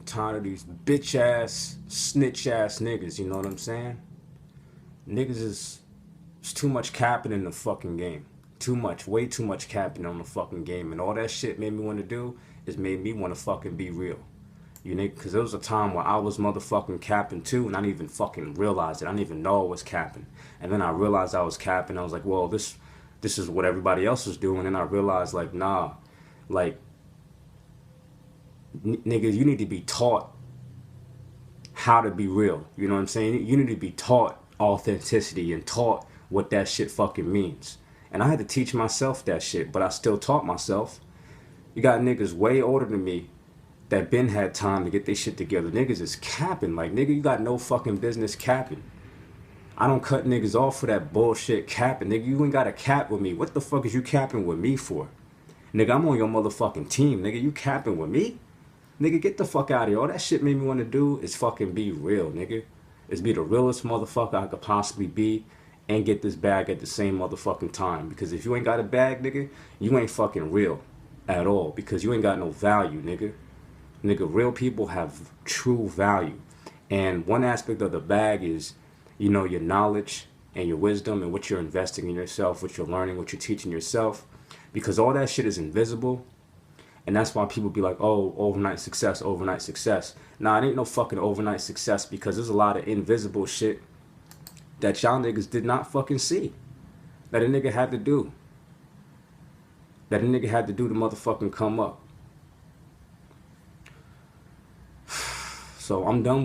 tired of these bitch ass, snitch ass niggas, you know what I'm saying? Niggas is, it's too much capping in the fucking game. Too much, way too much capping on the fucking game. And all that shit made me want to do is made me want to fucking be real. You know, because there was a time where I was motherfucking capping too, and I didn't even fucking realize it. I didn't even know I was capping. And then I realized I was capping. I was like, well, this is what everybody else was doing. And I realized, like, nah, like, niggas, you need to be taught how to be real. You know what I'm saying? You need to be taught authenticity and taught what that shit fucking means. And I had to teach myself that shit, but I still taught myself. You got niggas way older than me that been had time to get their shit together. Niggas is capping. Like, nigga, you got no fucking business capping. I don't cut niggas off for that bullshit capping. Nigga, you ain't got to cap with me. What the fuck is you capping with me for? Nigga, I'm on your motherfucking team. Nigga, you capping with me? Nigga, get the fuck out of here. All that shit made me want to do is fucking be real, nigga. Is be the realest motherfucker I could possibly be and get this bag at the same motherfucking time. Because if you ain't got a bag, nigga, you ain't fucking real at all. Because you ain't got no value, nigga. Nigga, real people have true value. And one aspect of the bag is, you know, your knowledge and your wisdom and what you're investing in yourself, what you're learning, what you're teaching yourself. Because all that shit is invisible. And that's why people be like, oh, overnight success, overnight success. Nah, it ain't no fucking overnight success, because there's a lot of invisible shit that y'all niggas did not fucking see. That a nigga had to do. That a nigga had to do to motherfucking come up. So I'm done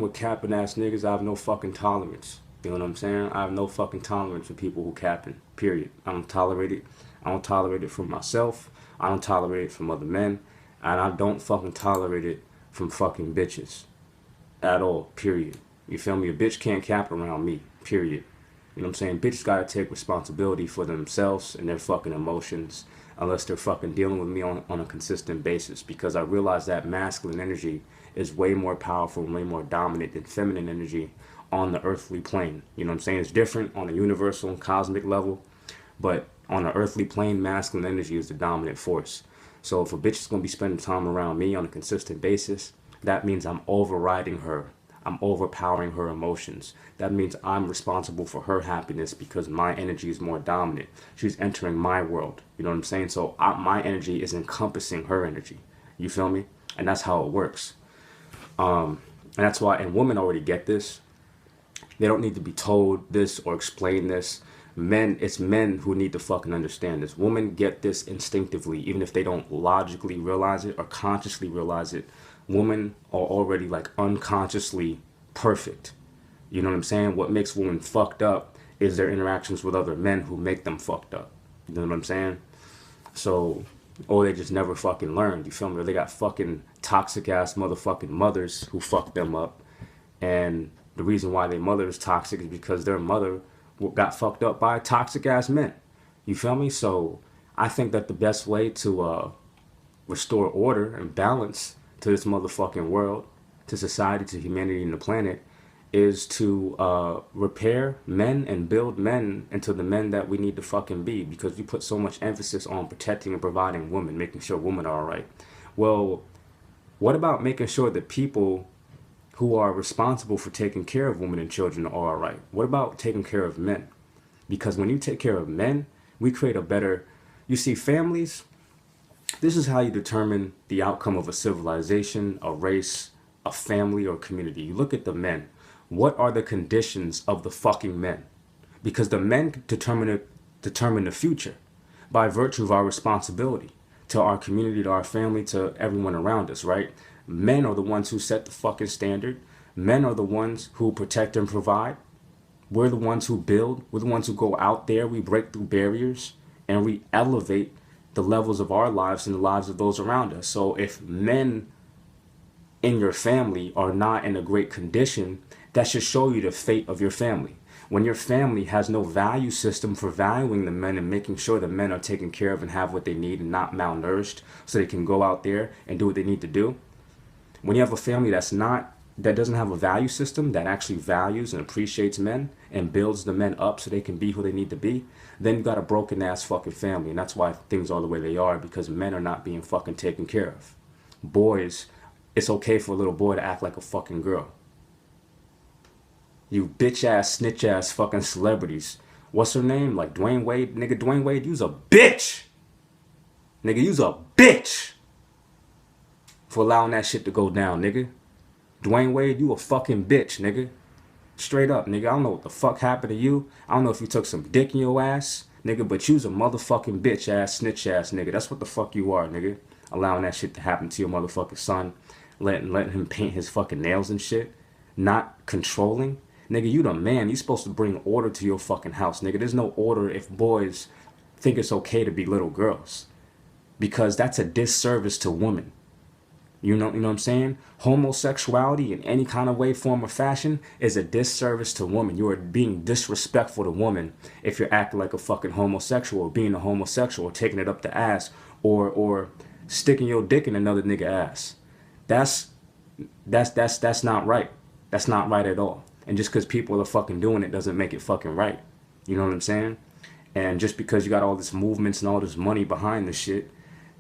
with capping ass niggas. I have no fucking tolerance. You know what I'm saying? I have no fucking tolerance for people who capping. Period. I don't tolerate it. I don't tolerate it from myself. I don't tolerate it from other men. And I don't fucking tolerate it from fucking bitches. At all. Period. You feel me? A bitch can't cap around me. Period. You know what I'm saying? Bitches gotta take responsibility for themselves and their fucking emotions, unless they're fucking dealing with me on a consistent basis. Because I realize that masculine energy is way more powerful and way more dominant than feminine energy on the earthly plane. You know what I'm saying? It's different on a universal and cosmic level, but on the earthly plane, masculine energy is the dominant force. So if a bitch is going to be spending time around me on a consistent basis, that means I'm overriding her. I'm overpowering her emotions. That means I'm responsible for her happiness because my energy is more dominant. She's entering my world. You know what I'm saying? So my energy is encompassing her energy. You feel me? And that's how it works. And that's why, and women already get this. They don't need to be told this or explain this. Men, it's men who need to fucking understand this. Women get this instinctively, even if they don't logically realize it or consciously realize it. Women are already like unconsciously perfect. You know what I'm saying? What makes women fucked up is their interactions with other men who make them fucked up. You know what I'm saying? So, or they just never fucking learned. You feel me? Or they got fucking toxic ass motherfucking mothers who fucked them up. And the reason why their mother is toxic is because their mother got fucked up by toxic ass men. You feel me? So I think that the best way to restore order and balance to this motherfucking world, to society, to humanity and the planet, is to repair men and build men into the men that we need to fucking be, because we put so much emphasis on protecting and providing women, making sure women are all right. Well, what about making sure that people who are responsible for taking care of women and children are all right? What about taking care of men? Because when you take care of men, we create a better, you see, families, this is how you determine the outcome of a civilization, a race, a family, or community. You look at the men. What are the conditions of the fucking men? Because the men determine the future by virtue of our responsibility to our community, to our family, to everyone around us, right? Men are the ones who set the fucking standard. Men are the ones who protect and provide. We're the ones who build. We're the ones who go out there. We break through barriers and we elevate the levels of our lives and the lives of those around us. So if men in your family are not in a great condition, that should show you the fate of your family. When your family has no value system for valuing the men and making sure the men are taken care of and have what they need and not malnourished so they can go out there and do what they need to do. When you have a family that doesn't have a value system that actually values and appreciates men and builds the men up so they can be who they need to be, then you got a broken ass fucking family. And that's why things are the way they are, because men are not being fucking taken care of. Boys, it's okay for a little boy to act like a fucking girl. You bitch ass, snitch ass fucking celebrities. What's her name? Like Dwayne Wade? Nigga, Dwayne Wade, you's a bitch. Nigga, you's a bitch for allowing that shit to go down, nigga. Dwayne Wade, you a fucking bitch, nigga. Straight up, nigga. I don't know what the fuck happened to you. I don't know if you took some dick in your ass, nigga, but you's a motherfucking bitch ass, snitch ass, nigga. That's what the fuck you are, nigga. Allowing that shit to happen to your motherfucking son. Letting him paint his fucking nails and shit. Not controlling. Nigga, you the man. You supposed to bring order to your fucking house, nigga. There's no order if boys think it's okay to be little girls. Because that's a disservice to women. You know what I'm saying? Homosexuality in any kind of way, form, or fashion is a disservice to women. You are being disrespectful to women if you're acting like a fucking homosexual, or being a homosexual, or taking it up the ass, or sticking your dick in another nigga ass. That's not right. That's not right at all. And just because people are fucking doing it doesn't make it fucking right. You know what I'm saying? And just because you got all this movements and all this money behind this shit,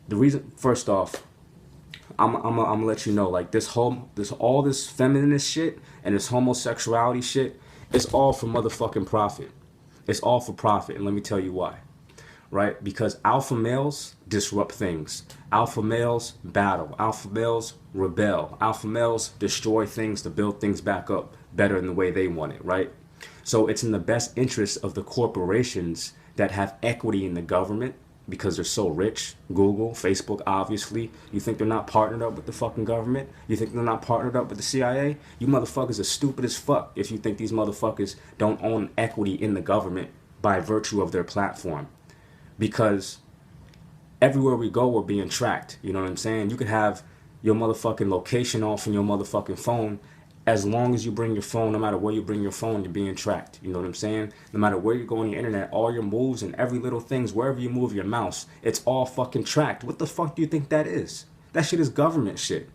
the reason, first off, I'm gonna let you know, like all this feminist shit and this homosexuality shit, it's all for motherfucking profit. It's all for profit, and let me tell you why. Right? Because alpha males disrupt things. Alpha males battle. Alpha males rebel. Alpha males destroy things to build things back up better in the way they want it, right? So it's in the best interest of the corporations that have equity in the government because they're so rich. Google, Facebook, obviously. You think they're not partnered up with the fucking government? You think they're not partnered up with the CIA? You motherfuckers are stupid as fuck if you think these motherfuckers don't own equity in the government by virtue of their platform. Because everywhere we go, we're being tracked. You know what I'm saying? You could have your motherfucking location off in your motherfucking phone. As long as you bring your phone, no matter where you bring your phone, you're being tracked. You know what I'm saying? No matter where you go on the internet, all your moves and every little things, wherever you move your mouse, it's all fucking tracked. What the fuck do you think that is? That shit is government shit.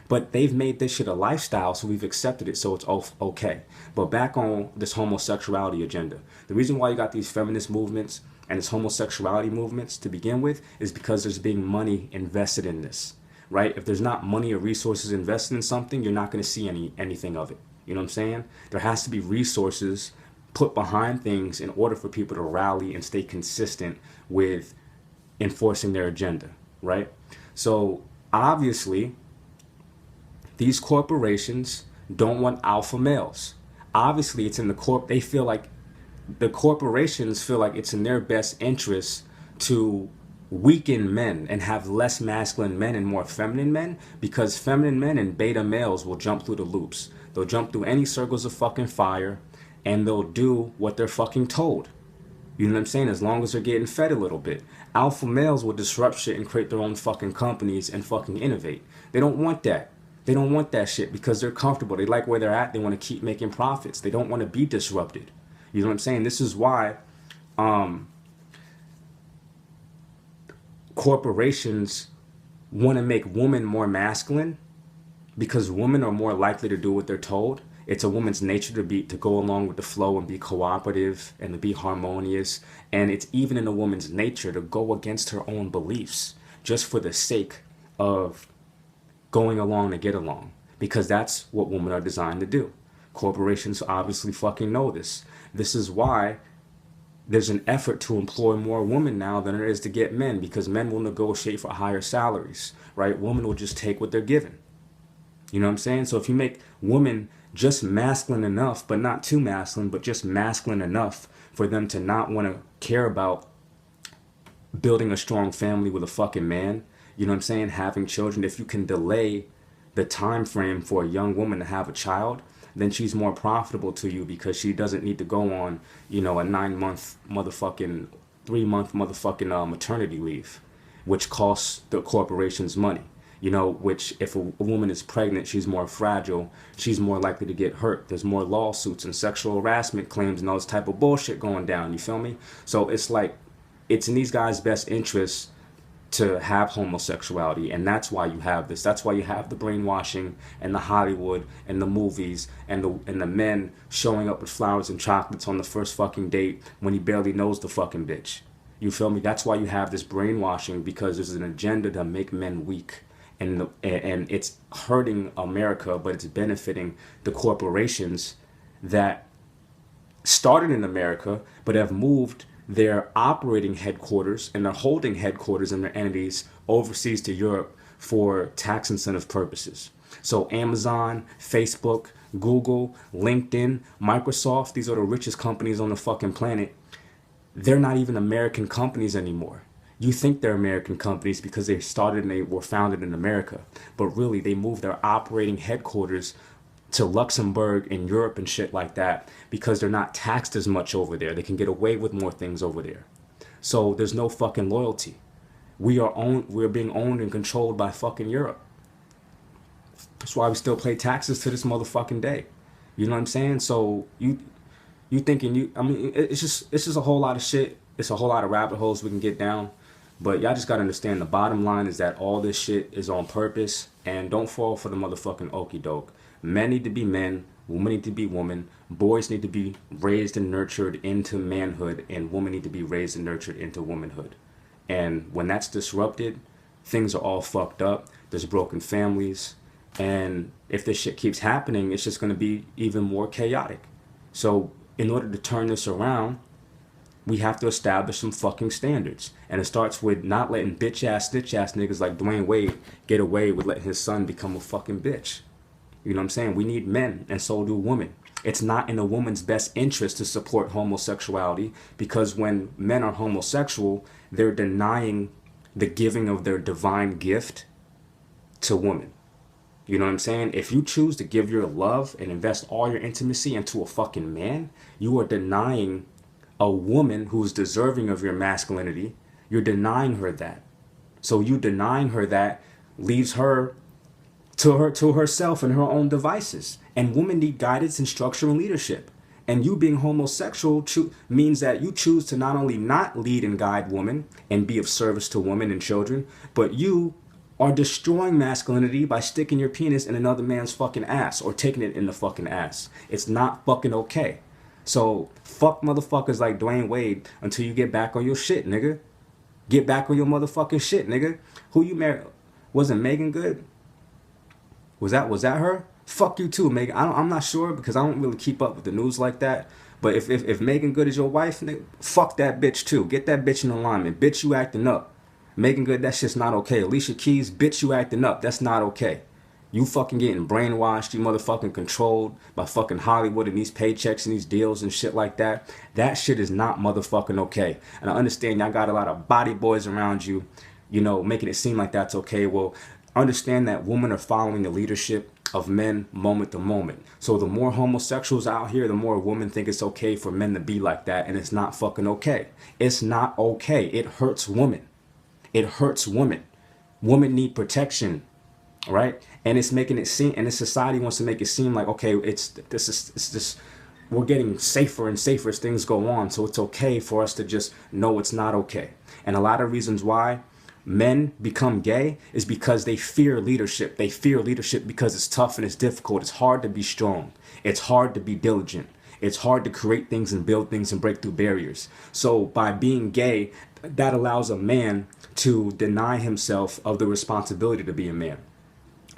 But they've made this shit a lifestyle, so we've accepted it, so it's okay. But back on this homosexuality agenda. The reason why you got these feminist movements and this homosexuality movements to begin with is because there's being money invested in this. Right? If there's not money or resources invested in something, you're not going to see anything of it. You know what I'm saying? There has to be resources put behind things in order for people to rally and stay consistent with enforcing their agenda, right? So obviously, these corporations don't want alpha males. Obviously, it's in they feel like the corporations feel like it's in their best interest to weaken men and have less masculine men and more feminine men, because feminine men and beta males will jump through the loops. They'll jump through any circles of fucking fire and they'll do what they're fucking told. You know what I'm saying? As long as they're getting fed a little bit. Alpha males will disrupt shit and create their own fucking companies and fucking innovate. They don't want that. They don't want that shit because they're comfortable. They like where they're at. They want to keep making profits. They don't want to be disrupted. You know what I'm saying? This is why corporations want to make women more masculine, because women are more likely to do what they're told. It's a woman's nature to go along with the flow and be cooperative and to be harmonious. And it's even in a woman's nature to go against her own beliefs just for the sake of going along to get along, because that's what women are designed to do. Corporations obviously fucking know this. This is why there's an effort to employ more women now than there is to get men, because men will negotiate for higher salaries, right? Women will just take what they're given. You know what I'm saying? So if you make women just masculine enough, but not too masculine, but just masculine enough for them to not want to care about building a strong family with a fucking man, you know what I'm saying? Having children, if you can delay the time frame for a young woman to have a child, then she's more profitable to you, because she doesn't need to go on, you know, a 9-month motherfucking, 3-month motherfucking maternity leave, which costs the corporations money. You know, which if a woman is pregnant, she's more fragile, she's more likely to get hurt. There's more lawsuits and sexual harassment claims and all this type of bullshit going down, you feel me? So it's like, it's in these guys' best interests to have homosexuality, and that's why you have this. That's why you have the brainwashing and the Hollywood and the movies and the men showing up with flowers and chocolates on the first fucking date when he barely knows the fucking bitch. You feel me? That's why you have this brainwashing, because there's an agenda to make men weak and it's hurting America, but it's benefiting the corporations that started in America, but have moved their operating headquarters and their holding headquarters and their entities overseas to Europe for tax incentive purposes. So Amazon, Facebook, Google, LinkedIn, Microsoft, these are the richest companies on the fucking planet. They're not even American companies anymore. You think they're American companies because they started and they were founded in America, but really they moved their operating headquarters to Luxembourg and Europe and shit like that because they're not taxed as much over there. They can get away with more things over there. So there's no fucking loyalty. We're being owned and controlled by fucking Europe. That's why we still pay taxes to this motherfucking day. You know what I'm saying? So you thinking it's just a whole lot of shit. It's a whole lot of rabbit holes we can get down. But y'all just gotta understand the bottom line is that all this shit is on purpose, and don't fall for the motherfucking okie doke. Men need to be men, women need to be women, boys need to be raised and nurtured into manhood, and women need to be raised and nurtured into womanhood. And when that's disrupted, things are all fucked up. There's broken families, and if this shit keeps happening, it's just gonna be even more chaotic. So in order to turn this around, we have to establish some fucking standards. And it starts with not letting bitch ass, stitch ass niggas like Dwayne Wade get away with letting his son become a fucking bitch. You know what I'm saying? We need men, and so do women. It's not in a woman's best interest to support homosexuality, because when men are homosexual, they're denying the giving of their divine gift to women. You know what I'm saying? If you choose to give your love and invest all your intimacy into a fucking man, you are denying a woman who's deserving of your masculinity. You're denying her that. So you denying her that leaves her to herself and her own devices. And women need guidance and structure and leadership. And you being homosexual means that you choose to not only not lead and guide women and be of service to women and children, but you are destroying masculinity by sticking your penis in another man's fucking ass or taking it in the fucking ass. It's not fucking okay. So fuck motherfuckers like Dwayne Wade until you get back on your shit, nigga. Get back on your motherfucking shit, nigga. Who you married? Wasn't Megan good? Was that her? Fuck you too, Megan. I'm not sure because I don't really keep up with the news like that. But if Megan Good is your wife, nigga, fuck that bitch too. Get that bitch in alignment. Bitch, you acting up. Megan Good, that shit's not okay. Alicia Keys, bitch, you acting up. That's not okay. You fucking getting brainwashed. You motherfucking controlled by fucking Hollywood and these paychecks and these deals and shit like that. That shit is not motherfucking okay. And I understand y'all got a lot of body boys around you, you know, making it seem like that's okay. Well, understand that women are following the leadership of men moment to moment. So the more homosexuals out here, the more women think it's okay for men to be like that. And it's not fucking okay. It's not okay. It hurts women. It hurts women. Women need protection, right? And it's making it seem, and the society wants to make it seem like, okay, it's just we're getting safer and safer as things go on. So it's okay for us to just know it's not okay. And a lot of reasons why men become gay is because they fear leadership. They fear leadership because it's tough and it's difficult. It's hard to be strong. It's hard to be diligent. It's hard to create things and build things and break through barriers. So by being gay, that allows a man to deny himself of the responsibility to be a man,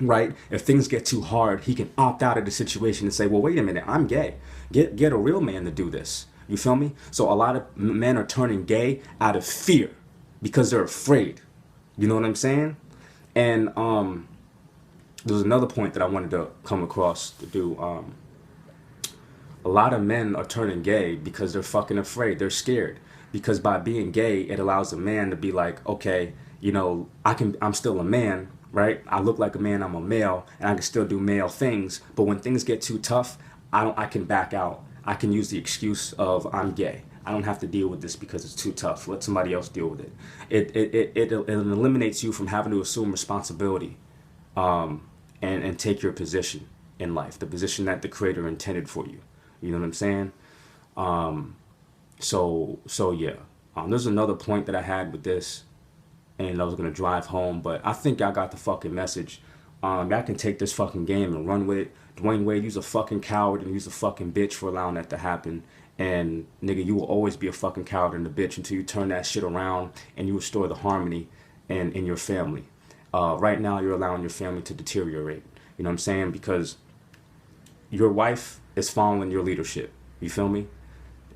right? If things get too hard, he can opt out of the situation and say, well, wait a minute, I'm gay. Get a real man to do this. You feel me? So a lot of men are turning gay out of fear because they're afraid. You know what I'm saying? And there's another point that I wanted to come across to do. A lot of men are turning gay because they're fucking afraid. They're scared. Because by being gay, it allows a man to be like, okay, you know, I'm still a man, right? I look like a man, I'm a male, and I can still do male things. But when things get too tough, I can back out. I can use the excuse of I'm gay. I don't have to deal with this because it's too tough. Let somebody else deal with it. It eliminates you from having to assume responsibility and take your position in life, the position that the Creator intended for you. You know what I'm saying? So yeah. There's another point that I had with this, and I was gonna drive home, but I think y'all got the fucking message. Y'all can take this fucking game and run with it. Dwayne Wade, you's a fucking coward and you's a fucking bitch for allowing that to happen. And nigga, you will always be a fucking coward and a bitch until you turn that shit around and you restore the harmony in your family. right now you're allowing your family to deteriorate. You know what I'm saying? Because your wife is following your leadership. You feel me?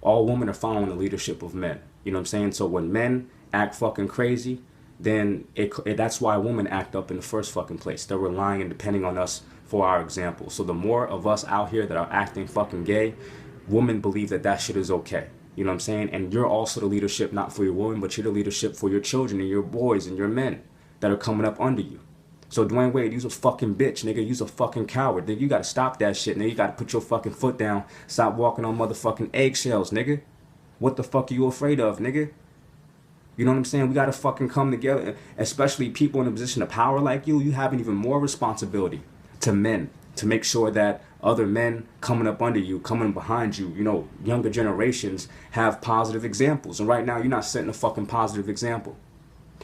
All women are following the leadership of men. You know what I'm saying? So when men act fucking crazy, then that's why women act up in the first fucking place. They're relying and depending on us for our example. So the more of us out here that are acting fucking gay, women believe that that shit is okay. You know what I'm saying? And you're also the leadership, not for your woman, but you're the leadership for your children and your boys and your men that are coming up under you. So Dwayne Wade, you's a fucking bitch, nigga. You's a fucking coward. Nigga, you gotta stop that shit, nigga. You gotta put your fucking foot down. Stop walking on motherfucking eggshells, nigga. What the fuck are you afraid of, nigga? You know what I'm saying? We gotta fucking come together. Especially people in a position of power like you have an even more responsibility to men, to make sure that other men coming up under you, coming behind you, you know, younger generations have positive examples. And right now, you're not setting a fucking positive example.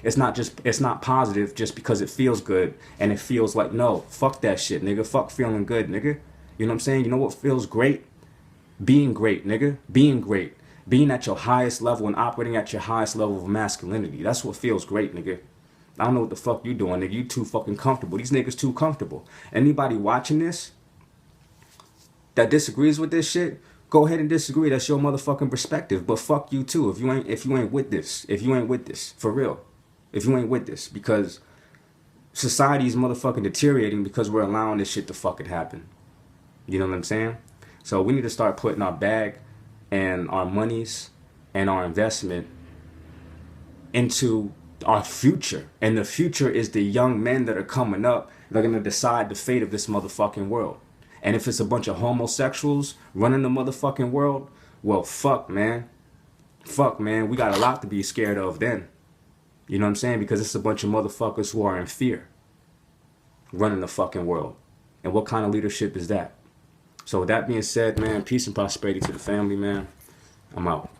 It's not positive just because it feels good and it feels like, no, fuck that shit, nigga. Fuck feeling good, nigga. You know what I'm saying? You know what feels great? Being great, nigga. Being great. Being at your highest level and operating at your highest level of masculinity. That's what feels great, nigga. I don't know what the fuck you doing, nigga. You too fucking comfortable. These niggas too comfortable. Anybody watching this that disagrees with this shit, go ahead and disagree. That's your motherfucking perspective. But fuck you too if you ain't with this. If you ain't with this. For real. If you ain't with this, because society is motherfucking deteriorating because we're allowing this shit to fucking happen. You know what I'm saying? So we need to start putting our bag and our monies and our investment into our future. And the future is the young men that are coming up that are going to decide the fate of this motherfucking world. And if it's a bunch of homosexuals running the motherfucking world, well, fuck, man. Fuck, man. We got a lot to be scared of then. You know what I'm saying? Because it's a bunch of motherfuckers who are in fear running the fucking world. And what kind of leadership is that? So with that being said, man, peace and prosperity to the family, man. I'm out.